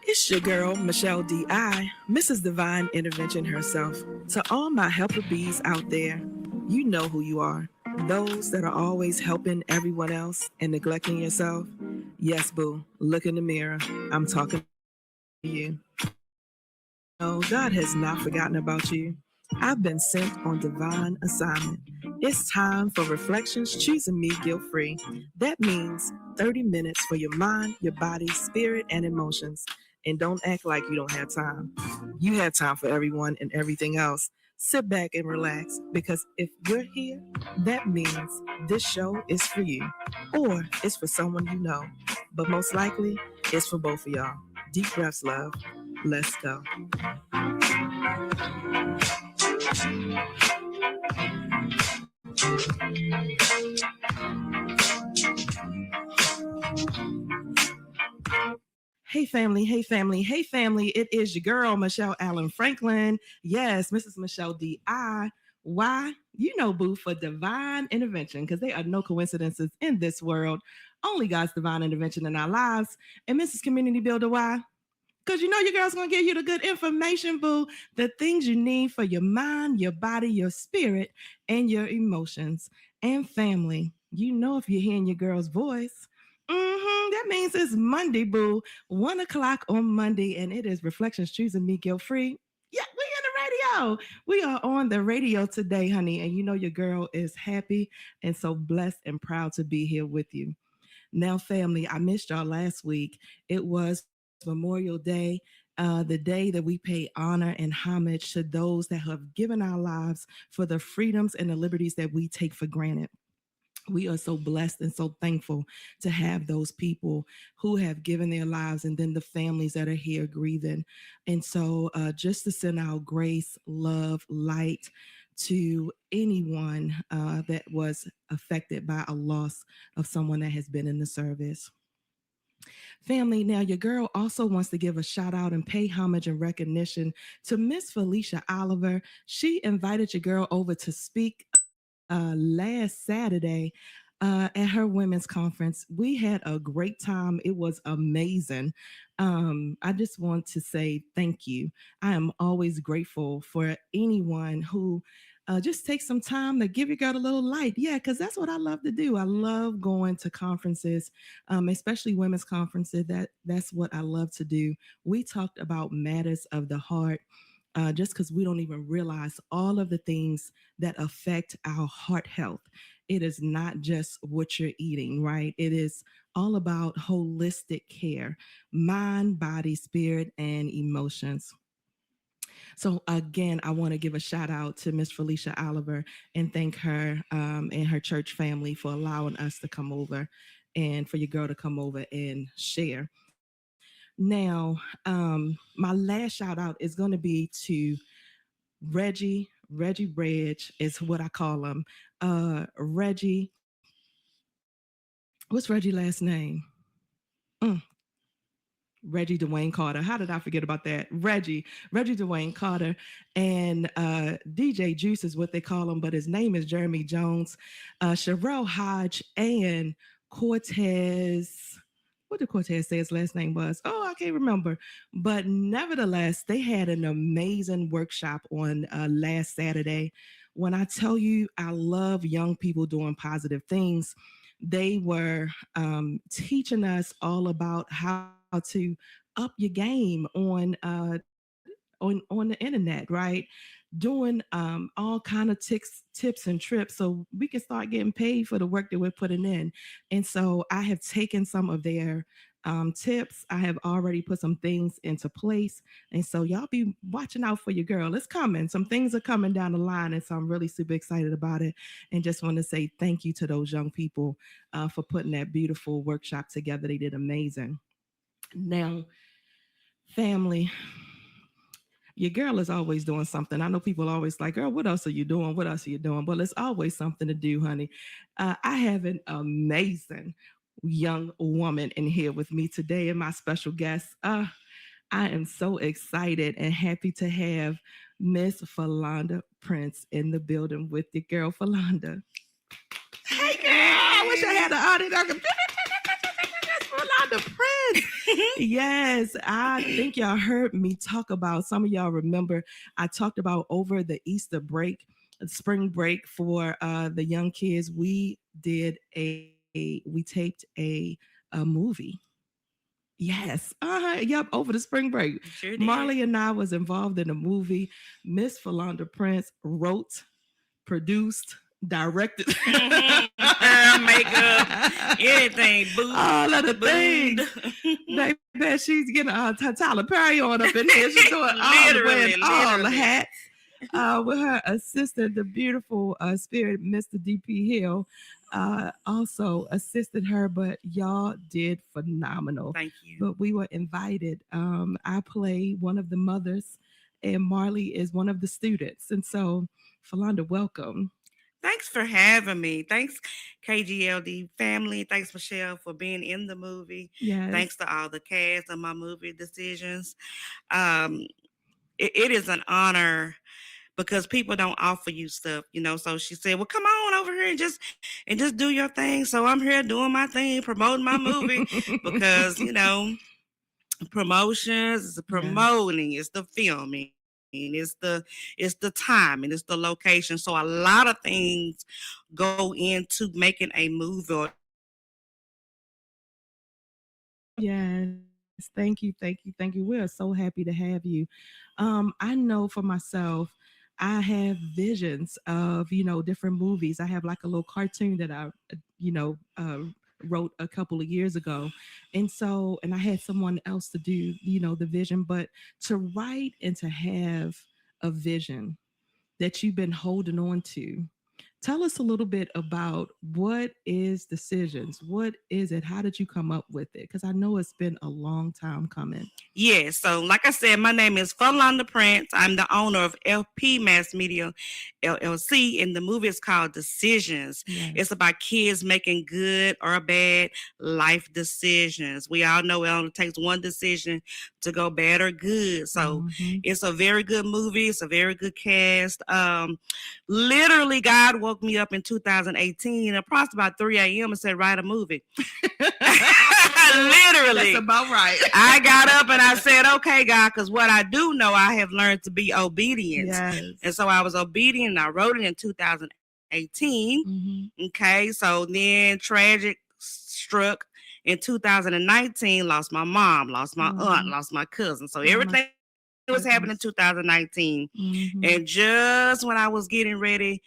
It's your girl, Michelle D.I., Mrs. Divine Intervention herself. To all my helper bees out there, you know who you are. Those that are always helping everyone else and neglecting yourself. Yes, boo, look in the mirror. I'm talking to you. No, God has not forgotten about you. I've been sent on divine assignment. It's time for Reflections Choosing Me Guilt Free. That means 30 minutes for your mind, your body, spirit, and emotions. And don't act like you don't have time. You have time for everyone and everything else. Sit back and relax because if you're here, that means this show is for you or it's for someone you know. But most likely, it's for both of y'all. Deep breaths, love. Let's go. Hey family, hey family, hey family. It is your girl, Michelle Allen Franklin. Yes, Mrs. Michelle D.I. Why? You know, boo, for divine intervention, because there are no coincidences in this world. Only God's divine intervention in our lives. And Mrs. Community Builder, why? Because you know your girl's going to give you the good information, boo. The things you need for your mind, your body, your spirit, and your emotions. And family, you know if you're hearing your girl's voice, that means it's Monday, boo. 1 o'clock on Monday, and it is Reflections Choosing Me Guilt Free. Yeah, we in the radio. We are on the radio today, honey. And you know your girl is happy and so blessed and proud to be here with you. Now, family, I missed y'all last week. It was Memorial Day, the day that we pay honor and homage to those that have given our lives for the freedoms and the liberties that we take for granted. We are so blessed and so thankful to have those people who have given their lives and then the families that are here grieving. And so just to send out grace, love, light to anyone that was affected by a loss of someone that has been in the service. Family, now your girl also wants to give a shout out and pay homage and recognition to Miss Felicia Oliver. She invited your girl over to speak last Saturday at her women's conference. We had a great time. It was amazing. I just want to say thank you. I am always grateful for anyone who just take some time to give your girl a little light. Yeah, because that's what I love to do. I love going to conferences, especially women's conferences. That's what I love to do. We talked about matters of the heart. Just because we don't even realize all of the things that affect our heart health. It is not just what you're eating, right? It is all about holistic care, mind, body, spirit, and emotions. So again, I want to give a shout out to Miss Felicia Oliver and thank her and her church family for allowing us to come over and for your girl to come over and share. Now, my last shout out is going to be to Reggie Bridge is what I call him. Reggie, what's Reggie's last name? Reggie Dwayne Carter. How did I forget about that? Reggie Dwayne Carter, and DJ Juice is what they call him, but his name is Jeremy Jones. Sherelle Hodge and Cortez. What did Cortez say his last name was? Oh, I can't remember. But nevertheless, they had an amazing workshop on last Saturday. When I tell you, I love young people doing positive things. They were teaching us all about how to up your game on the internet, right? Doing all kind of tips and trips so we can start getting paid for the work that we're putting in. And so I have taken some of their tips. I have already put some things into place. And so y'all be watching out for your girl. It's coming. Some things are coming down the line. And so I'm really super excited about it. And just want to say thank you to those young people for putting that beautiful workshop together. They did amazing. Now, family, your girl is always doing something. I know people always like, girl, what else are you doing? What else are you doing? Well, it's always something to do, honey. I have an amazing young woman in here with me today and my special guest. I am so excited and happy to have Miss Felonda Prince in the building with your girl, Felonda. Hey, girl, I wish I had the audience. Felonda, Felonda Prince. Yes, I think y'all heard me talk about, some of y'all remember, I talked about over the Easter break, spring break for the young kids. We taped a movie. Yes. Yep. Over the spring break. Sure did. Marley and I was involved in a movie. Miss Felonda Prince wrote, produced, directed. Hair, makeup, anything. Boo. All of the things. Baby, she's getting Tyler Perry on up in here. She's doing all the hats. With her assistant, the beautiful spirit, Mr. DP Hill, also assisted her, but y'all did phenomenal. Thank you. But we were invited. I play one of the mothers, and Marley is one of the students. And so, Felonda, welcome. Thanks for having me. Thanks, KGLD family. Thanks, Michelle, for being in the movie. Yes. Thanks to all the cast of my movie Decisions. It is an honor because people don't offer you stuff, So she said, "Well, come on over here and just do your thing." So I'm here doing my thing, promoting my movie because promotions is the promoting, it's the filming, it's the time, and it's the location. So a lot of things go into making a movie. Yes. Thank you. We are so happy to have you. I know for myself, I have visions of, different movies. I have like a little cartoon that I, wrote a couple of years ago. And I had someone else to do, the vision, but to write and to have a vision that you've been holding on to. Tell us a little bit about what is Decisions? What is it? How did you come up with it? Because I know it's been a long time coming. Yeah, so like I said, my name is Felonda Prince. I'm the owner of LP Mass Media LLC, and the movie is called Decisions. Yes. It's about kids making good or bad life decisions. We all know it only takes one decision to go bad or good. So it's a very good movie. It's a very good cast. Literally, God woke me up in 2018, approximately about 3 a.m. and said, "Write a movie." Literally. That's about right. I got up and I said, "Okay, God," because what I do know, I have learned to be obedient. Yes. And so I was obedient, and I wrote it in 2018. Okay, so then tragic struck in 2019, lost my mom, lost my aunt, lost my cousin. So everything was happening in 2019. And just when I was getting ready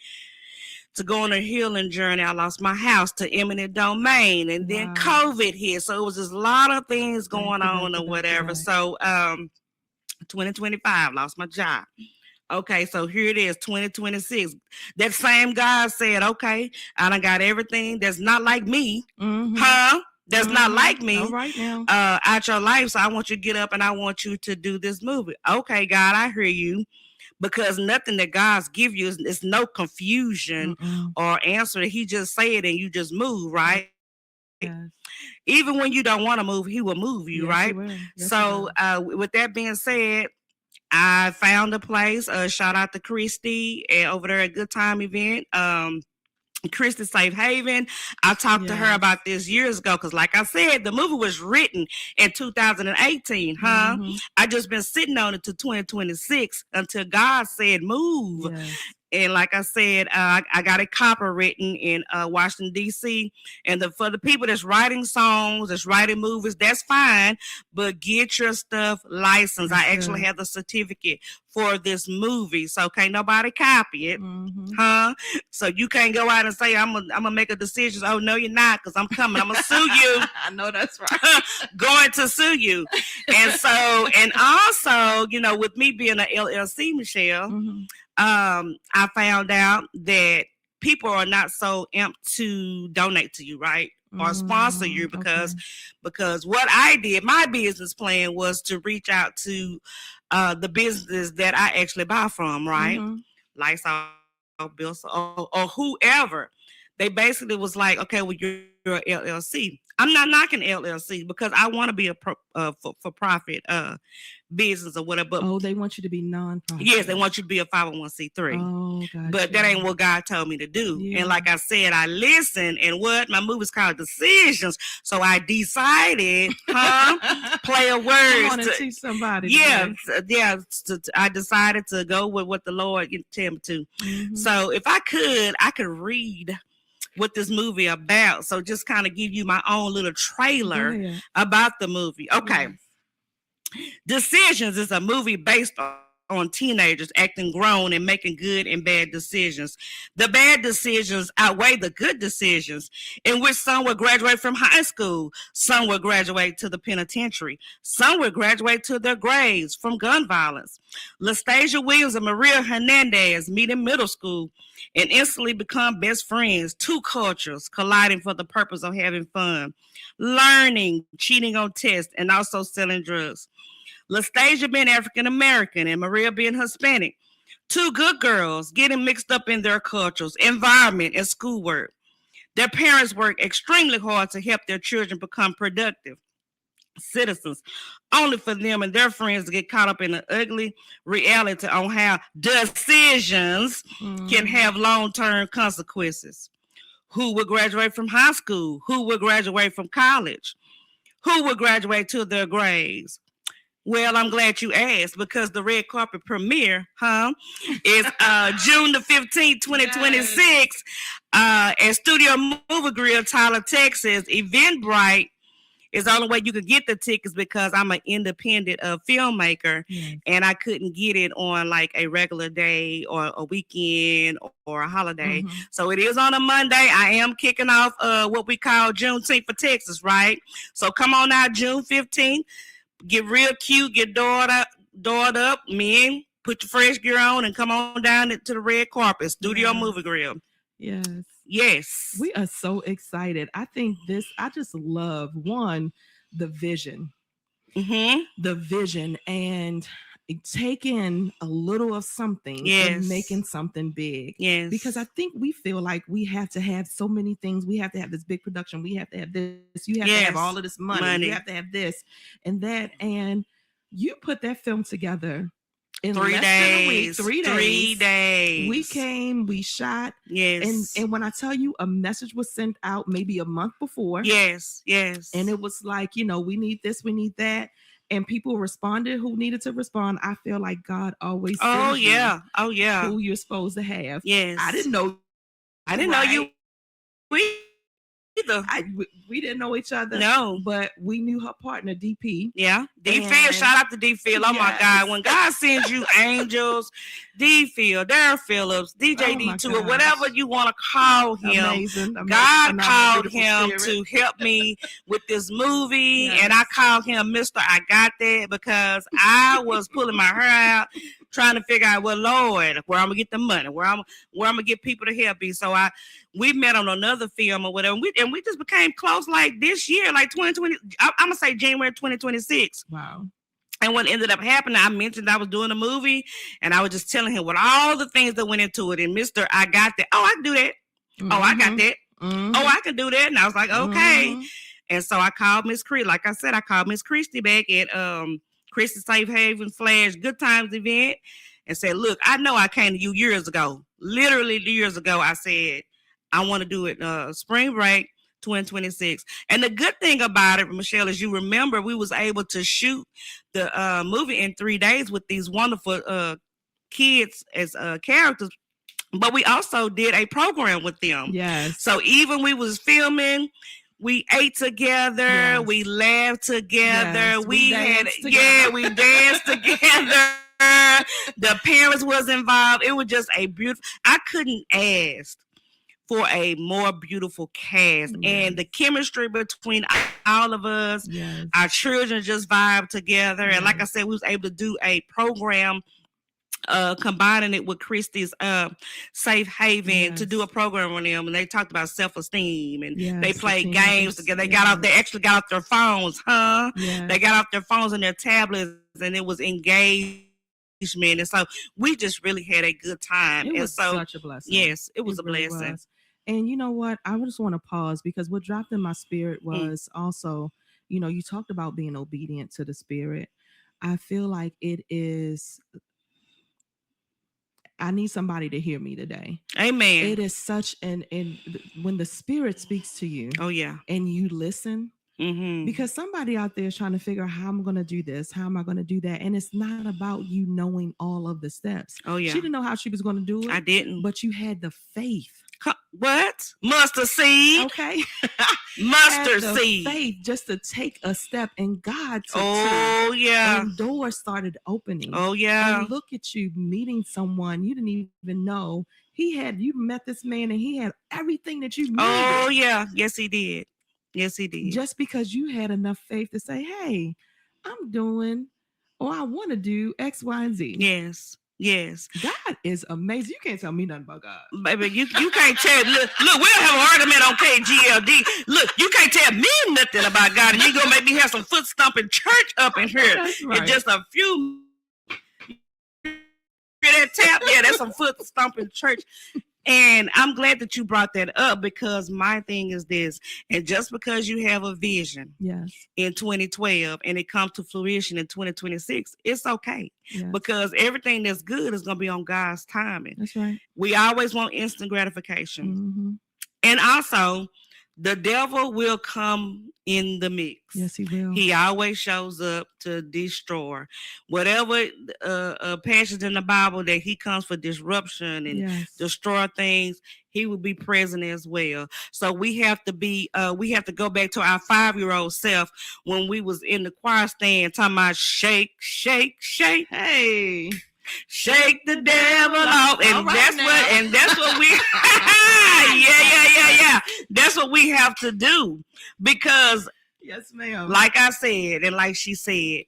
to go on a healing journey, I lost my house to eminent domain, and then COVID hit. So it was just a lot of things going on or whatever. So 2025, lost my job. Okay, so here it is, 2026. That same God said, "Okay, I done got everything that's not like me, that's not like me, right now, out your life. So I want you to get up and I want you to do this movie." Okay, God, I hear you. Because nothing that God's give you is no confusion or answer. He just say it and you just move, right? Yes. Even when you don't want to move, he will move you, right? Yes, so with that being said, I found a place. Shout out to Christy over there at Good Time Event. Christy Safe Haven. I talked to her about this years ago because, like I said, the movie was written in 2018. I just been sitting on it to 2026 until God said move. Yes. And like I said, I got it copywritten in Washington, D.C. And for the people that's writing songs, that's writing movies, that's fine. But get your stuff licensed. I actually have the certificate for this movie. So can't nobody copy it. So you can't go out and say, I'm gonna make a decision. Oh, no, you're not, because I'm coming. I'm going to sue you. I know that's right. Going to sue you. And so, and also, with me being an LLC, Michelle, I found out that people are not so amped to donate to you, right? Or sponsor you because what I did, my business plan was to reach out to the businesses that I actually buy from, right? Lifestyle, Bills, or whoever. They basically was like, "Okay, well, you're an LLC." I'm not knocking LLC because I want to be a for-profit business or whatever. But they want you to be nonprofit. Yes, they want you to be a 501c3. Oh, gotcha. But that ain't what God told me to do. Yeah. And like I said, I listened, and what? My movie's called Decisions. So I decided, play a word. I want to teach somebody. Yeah, I decided to go with what the Lord tell me to. Mm-hmm. So if I could read what this movie about. So just kind of give you my own little trailer about the movie. Okay. Yes. Decisions is a movie based on teenagers acting grown and making good and bad decisions. The bad decisions outweigh the good decisions, in which some will graduate from high school, some will graduate to the penitentiary, some will graduate to their graves from gun violence. Lastasia Williams and Maria Hernandez meet in middle school and instantly become best friends, two cultures colliding for the purpose of having fun, learning, cheating on tests, and also selling drugs. Lastasia being African American and Maria being Hispanic. Two good girls getting mixed up in their cultures, environment, and schoolwork. Their parents work extremely hard to help their children become productive citizens, only for them and their friends to get caught up in the ugly reality on how decisions can have long-term consequences. Who will graduate from high school? Who will graduate from college? Who will graduate to their graves? Well, I'm glad you asked, because the red carpet premiere, is June the 15th, 2026, yes. At Studio Movie Grill, Tyler, Texas. Eventbrite is the only way you could get the tickets, because I'm an independent filmmaker, and I couldn't get it on like a regular day or a weekend or a holiday. Mm-hmm. So it is on a Monday. I am kicking off what we call Juneteenth for Texas, right? So come on out June 15th. Get real cute, get dolled up, men, put your fresh gear on, and come on down to the red carpet, Studio Movie Grill. Yes. Yes. We are so excited. I think I just love, one, the vision. Mm-hmm. The vision, and taking a little of something and making something big. Yes. Because I think we feel like we have to have so many things. We have to have this big production. We have to have this. You have to have all of this money. You have to have this and that. And you put that film together in 3 less days. than a week. 3 days. 3 days. We came, we shot. Yes. And when I tell you, a message was sent out maybe a month before. Yes. And it was like, we need this, we need that. And people responded who needed to respond. I feel like God always sends you who you're supposed to have. Yes. I didn't know you either. We didn't know each other. No. But we knew her partner, DP. Yeah. D-Phil. Shout out to D-Phil. Oh, my God. When God sends you angels, D-Phil, Darren Phillips, DJ D2, or whatever you want to call him. Amazing. God called him to help me with this movie. Yes. And I called him Mr. I Got That, because I was pulling my hair out, trying to figure out, well, Lord, where I'm going to get the money, where I'm going to get people to help me. So we met on another film or whatever. And we just became close like this year, like 2020. I'm going to say January 2026. Wow. And what ended up happening, I mentioned I was doing a movie, and I was just telling him what all the things that went into it. And Mr. I Got That. Oh, I can do that. Mm-hmm. Oh, I got that. Mm-hmm. Oh, I can do that. And I was like, okay. Mm-hmm. And so I called Miss Christie. Like I said, I called Miss Christie back at Christie Safe Haven / Good Times event and said, look, I know I came to you years ago. Literally years ago, I said, I want to do it spring break 2026. And the good thing about it, Michelle, is you remember we was able to shoot the movie in 3 days with these wonderful kids as characters. But we also did a program with them. Yes. So even we was filming, we ate together, yes. We laughed together, yes. we danced together. The parents was involved. It was just a beautiful, I couldn't ask for a more beautiful cast. Yes. And the chemistry between all of us, yes. Our children just vibed together. Yes. And like I said, we was able to do a program combining it with Christie's Safe Haven, yes. to do a program on them, and they talked about self-esteem, and yes, they played games together. They actually got off their phones, yes. They got off their phones and their tablets, and it was engagement. And so we just really had a good time. It was such a blessing. Yes, it was a blessing. Was. And you know what? I just want to pause, because what dropped in my spirit was also, you talked about being obedient to the Spirit. I feel like it is, I need somebody to hear me today. Amen. It is such when the Spirit speaks to you, oh yeah, and you listen, because somebody out there is trying to figure out how I'm going to do this, how am I going to do that, and it's not about you knowing all of the steps. Oh yeah, she didn't know how she was going to do it. I didn't, but you had the faith. What? Mustard seed? Okay. Mustard seed. Faith just to take a step, and God took Oh yeah, and doors started opening. Oh yeah, and look at you meeting someone you didn't even know. You met this man and he had everything that you needed. Oh yeah, yes he did. Yes he did. Just because you had enough faith to say, hey, I'm doing, or I want to do X, Y, and Z. Yes. Yes. God is amazing. You can't tell me nothing about God. Baby, you can't tell. Look, we'll have an argument on KGLD. Look, you can't tell me nothing about God, and you're going to make me have some foot stomping church up in here. That's right. In just a few. Hear that tap? Yeah, that's some foot stomping church. And I'm glad that you brought that up, because my thing is this, and just because you have a vision in 2012 and it comes to fruition in 2026, it's okay. Because everything that's good is going to be on God's timing. That's right. We always want instant gratification. And also, the devil will come in the mix. Yes, he will. He always shows up to destroy. Whatever passage in the Bible that he comes for disruption and destroy things, he will be present as well. So we have to go back to our 5-year-old self when we was in the choir stand talking about shake, shake, shake. Hey. Shake the devil off, and that's what we yeah. That's what we have to do, because yes, ma'am. Like I said, and like she said,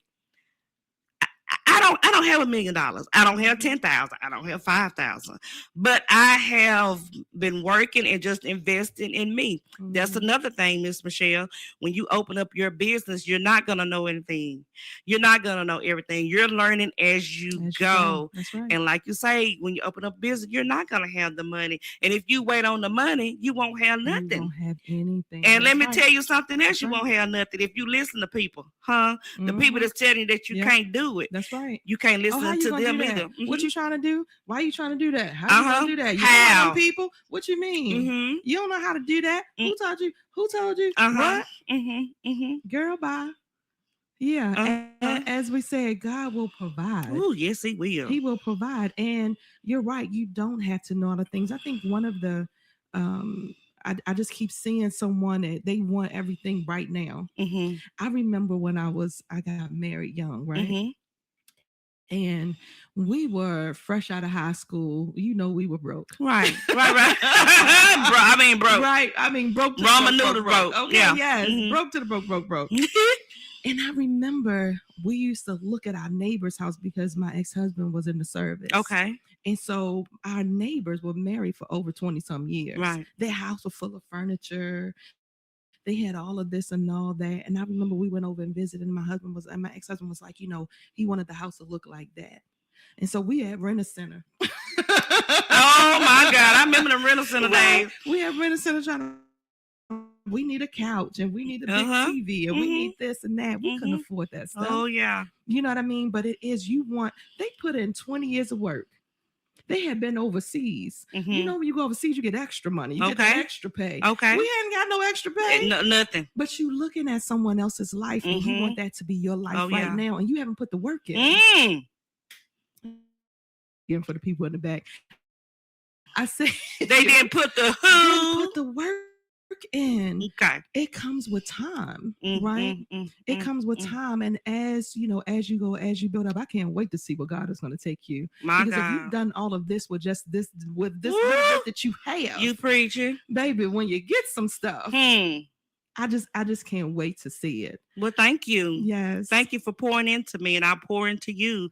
I don't have $1 million. I don't have 10,000. I don't have 5,000. But I have been working and just investing in me. That's another thing, Miss Michelle. When you open up your business, you're not gonna know anything. You're not gonna know everything. You're learning as you go. That's right. And like you say, when you open up business, you're not gonna have the money. And if you wait on the money, you won't have nothing. You won't have anything. And let me tell you something else. You won't have nothing if you listen to people, The people that's telling you that you can't do it. That's right. You can't listen to them either. What you trying to do? Why are you trying to do that? How you gonna do that? You How? know people? What you mean? You don't know how to do that? Who taught you? Who told you? What? Girl, bye. Yeah. And as we said, God will provide. Oh, yes, he will. He will provide. And you're right. You don't have to know all the things. I think one of the I just keep seeing someone that they want everything right now. I remember when I got married young, right? And we were fresh out of high school. You know, we were broke. Right. I mean, broke. Right. I mean, broke. Ramen noodle broke. Okay. Yeah. Yes. Broke to the broke. And I remember we used to look at our neighbor's house because my ex-husband was in the service. Okay. And so our neighbors were married for over 20 some years. Right. Their house was full of furniture. They had all of this and all that. And I remember we went over and visited, and my ex-husband was like, he wanted the house to look like that. And so we had Rent-A-Center. Oh my God. I remember the Rent-A-Center days. We had Rent-A-Center we need a couch and we need a big TV and we need this and that. We couldn't afford that stuff. Oh yeah. You know what I mean? But they put in 20 years of work. They had been overseas. You know, when you go overseas, you get extra money. You get the extra pay. Okay. We hadn't got no extra pay. Nothing. But you looking at someone else's life and you want that to be your life now, and you haven't put the work in. Again, for the people in the back, I said they didn't put the put the work in. Okay. It comes with time, right? It comes with time, and as you build up, I can't wait to see where God is going to take you. Because if you've done all of this with just this little bit that you have, you preaching, baby, when you get some stuff, I just can't wait to see it. Well, thank you. Yes. Thank you for pouring into me, and I pour into you.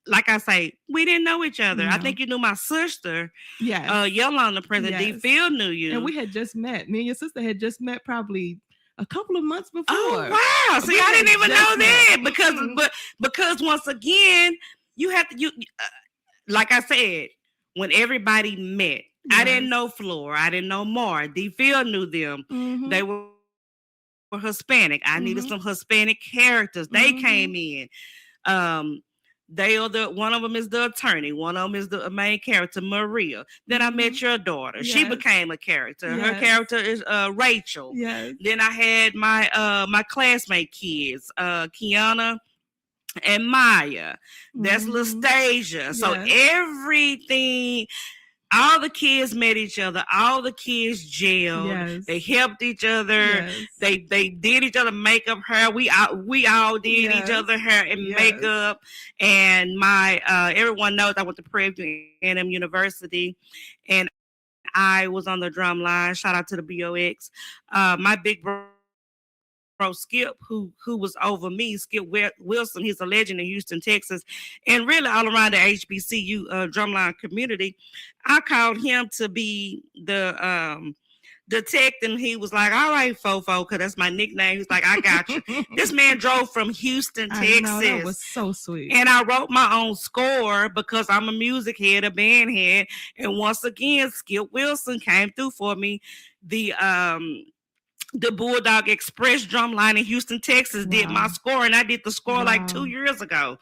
Like I say, we didn't know each other. No. I think you knew my sister. Yes. Yolanda, President D. Phil knew you. And we had just met. Me and your sister had just met probably a couple of months before. Oh, wow. See, I didn't even know that. Because once again, you have to, like I said, when everybody met, I didn't know Flora. I didn't know Mar. D. Phil knew them. They were Hispanic. I needed some Hispanic characters. They came in. They are one of them is the attorney, one of them is the main character, Maria. Then I met your daughter. Yes. She became a character. Yes. Her character is Rachel. Yes. Then I had my classmate kids, Kiana and Maya. That's Listasia. So everything, all the kids met each other. All the kids gelled. Yes. They helped each other. Yes. They did each other makeup, hair. We all did each other hair and makeup. And my everyone knows I went to Prairie View A&M University, and I was on the drum line. Shout out to the BOX. My big bro Skip, who was over me, Skip Wilson. He's a legend in Houston, Texas, and really all around the HBCU drumline community. I called him to be the detective. He was like, "All right, Fofo," because that's my nickname. He's like, "I got you." This man drove from Houston, Texas. I know, that was so sweet. And I wrote my own score because I'm a music head, a band head, and once again, Skip Wilson came through for me. The Bulldog Express drumline in Houston, Texas did my score, and I did the score like 2 years ago.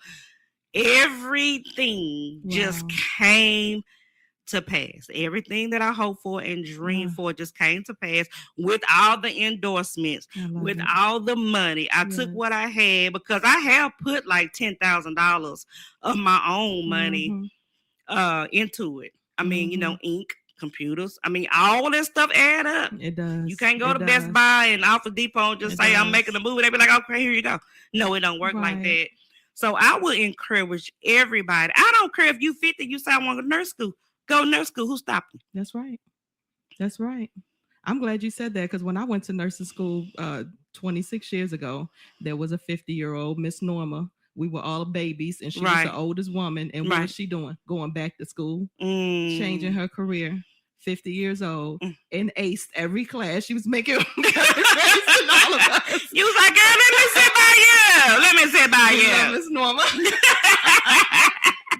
Everything just came to pass. Everything that I hoped for and dreamed for just came to pass with all the endorsements, with all the money. I took what I had because I have put like $10,000 of my own money into it. I mean, ink, computers. I mean, all this stuff add up. It does. You can't go to Best Buy and Office Depot and just say, I'm making a movie. They be like, okay, here you go. No, it don't work like that. So I would encourage everybody. I don't care if you 50, you say I want to go to nurse school. Go to nurse school. Who stopped you? That's right. That's right. I'm glad you said that because when I went to nursing school 26 years ago, there was a 50-year-old Miss Norma. We were all babies, and she was the oldest woman. And what is she doing? Going back to school, changing her career. 50 years old and aced every class. She was making all of us. You was like, girl, let me sit by you. Let me sit by you. Miss Norma.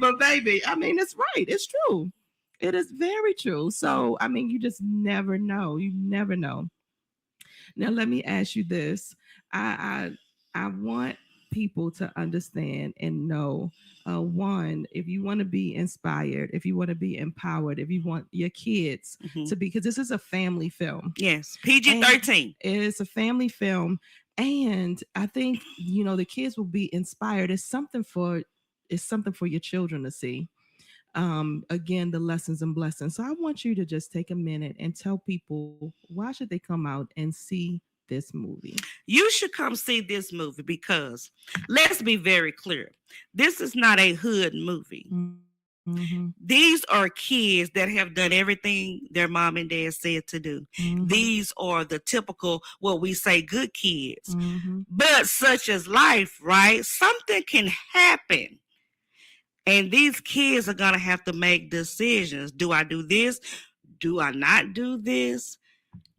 But baby, I mean, it's right. It's true. It is very true. So, I mean, you just never know. You never know. Now, let me ask you this. I want people to understand and know, one, if you want to be inspired, if you want to be empowered, if you want your kids to be, because this is a family film. Yes, PG-13. It is a family film. And I think, the kids will be inspired. It's something for your children to see. Again, the lessons and blessings. So I want you to just take a minute and tell people, why should they come out and see this movie? You should come see this movie because let's be very clear. This is not a hood movie. These are kids that have done everything their mom and dad said to do. These are the typical, what we say, good kids. But such as life, right? Something can happen. And these kids are going to have to make decisions. Do I do this? Do I not do this?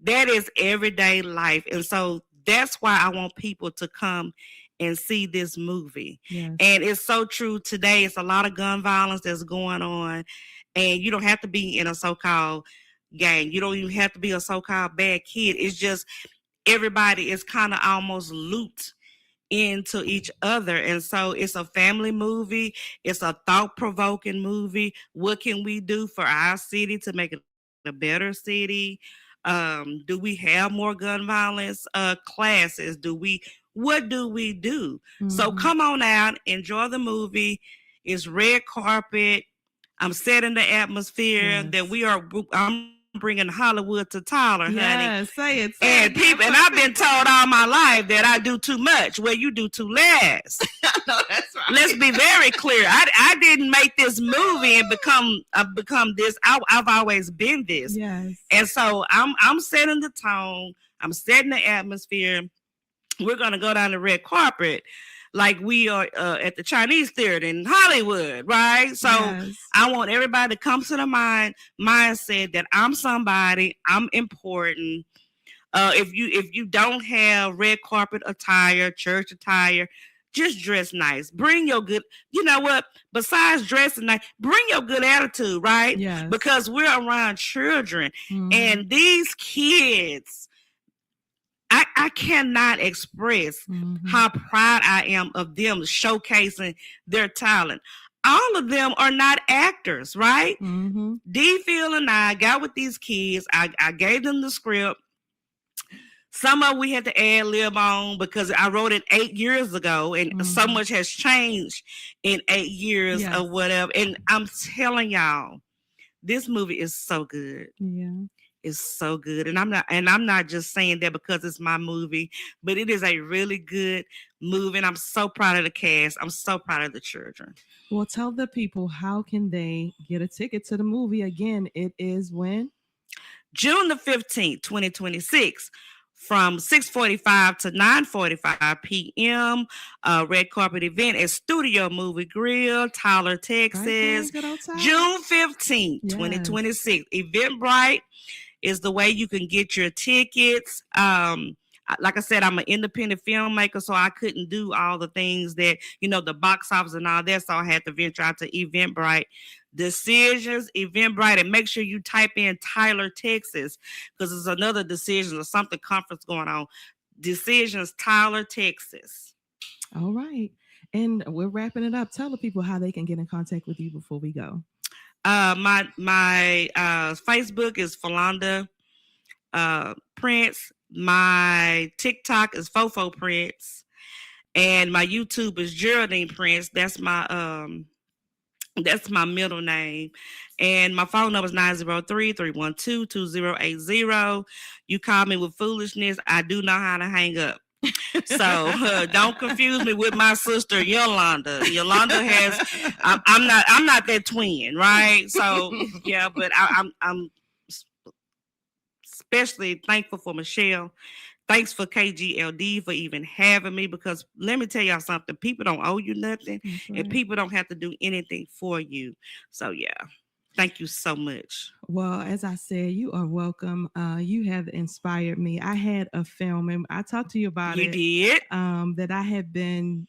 That is everyday life. And so that's why I want people to come and see this movie. Yes. And it's so true today. It's a lot of gun violence that's going on. And you don't have to be in a so-called gang. You don't even have to be a so-called bad kid. It's just everybody is kind of almost looped into each other. And so it's a family movie. It's a thought-provoking movie. What can we do for our city to make it a better city? Do we have more gun violence classes? What do we do? So come on out, enjoy the movie. It's red carpet. I'm setting the atmosphere that I'm bringing Hollywood to Tyler, honey. Yeah, say it. And people, and I've been told all my life that I do too much. Well, you do too less. No, that's right. Let's be very clear. I didn't make this movie and become this. I've always been this. Yes. And so I'm setting the tone. I'm setting the atmosphere. We're gonna go down the red carpet like we are at the Chinese theater in Hollywood, right? So I want everybody to come to the mindset that I'm somebody, I'm important. If you don't have red carpet attire, church attire, just dress nice. Bring your good, you know what? Besides dressing nice, bring your good attitude, right? Yes. Because we're around children and these kids. I I cannot express how proud I am of them showcasing their talent. All of them are not actors, right? D. Phil and I got with these kids. I gave them the script. Some of we had to ad lib on because I wrote it 8 years ago, and so much has changed in 8 years or whatever. And I'm telling y'all, this movie is so good. Yeah. It's so good. And I'm not just saying that because it's my movie, but it is a really good movie. And I'm so proud of the cast. I'm so proud of the children. Well, tell the people, how can they get a ticket to the movie? Again, it is when? June the 15th, 2026. From 6:45 to 9:45 p.m. Red carpet event at Studio Movie Grill, Tyler, Texas. June 15th, 2026. Eventbrite is the way you can get your tickets. Like I said, I'm an independent filmmaker, so I couldn't do all the things that, the box office and all that. So I had to venture out to Eventbrite. Decisions, Eventbrite, and make sure you type in Tyler, Texas, because there's another decision or something conference going on. Decisions, Tyler, Texas. All right. And we're wrapping it up. Tell the people how they can get in contact with you before we go. My Facebook is Felonda Prince. My TikTok is Fofo Prince, and my YouTube is Geraldine Prince. That's my middle name. And my phone number is 903-312-2080. You call me with foolishness, I do know how to hang up. So don't confuse me with my sister Yolanda. Yolanda has I'm not that twin, right? So yeah, but I'm especially thankful for Michelle. Thanks for KGLD for even having me, because let me tell y'all something. People don't owe you nothing, and people don't have to do anything for you. So yeah, thank you so much. Well, as I said, you are welcome. You have inspired me. I had a film, and I talked to you about it. You did? That I had been,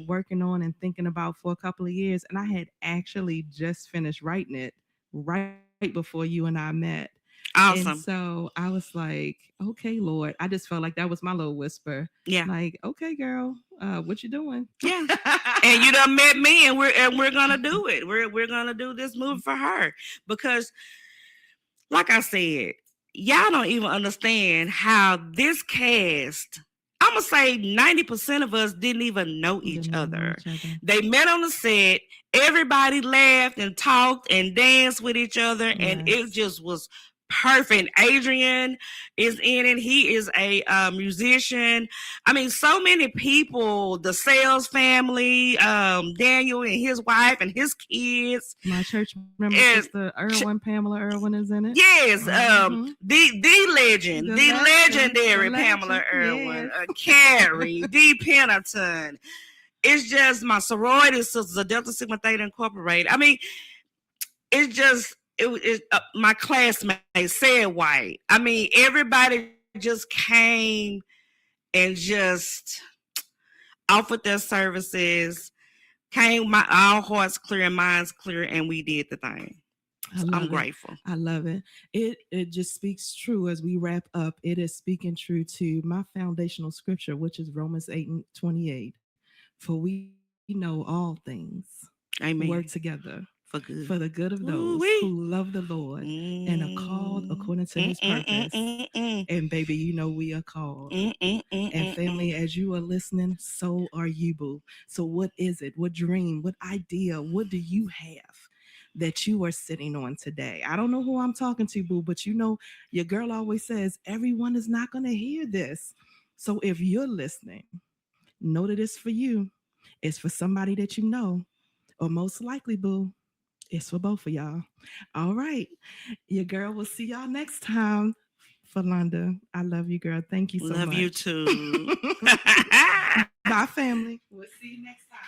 working on and thinking about for a couple of years, and I had actually just finished writing it right before you and I met. Awesome. And so I was like, okay, Lord. I just felt like that was my little whisper. Yeah. Like, okay, girl, what you doing? Yeah. And you done met me, and we're gonna do it. We're gonna do this movie for her, because, like I said, y'all don't even understand how this cast, I'm gonna say 90% of us didn't even know each other. They met on the set. Everybody laughed and talked and danced with each other, and it just was perfect. Adrian is in it. He is a musician. I mean, so many people, the Sales family, Daniel and his wife and his kids. My church member, Sister Irwin, Pamela Irwin is in it. Yes. The legend, the legendary Pamela Irwin, Carrie, D. Pennington. It's just my sorority sisters, the Delta Sigma Theta Incorporated. I mean, it's just, my classmates said white. I mean, everybody just came and just offered their services, came our hearts clear and minds clear, and we did the thing. I'm grateful. I love it. It just speaks true as we wrap up. It is speaking true to my foundational scripture, which is Romans 8:28. For we know all things work together for the good of those who love the Lord and are called according to his purpose. And baby, we are called. And family, as you are listening, so are you, boo. So what is it? What dream? What idea? What do you have that you are sitting on today? I don't know who I'm talking to, boo, but your girl always says everyone is not going to hear this. So if you're listening, know that it's for you. It's for somebody that you know, or most likely, boo, it's for both of y'all. All right. Your girl will see y'all next time. Felonda, I love you, girl. Thank you so much. Love you too. Bye, family. We'll see you next time.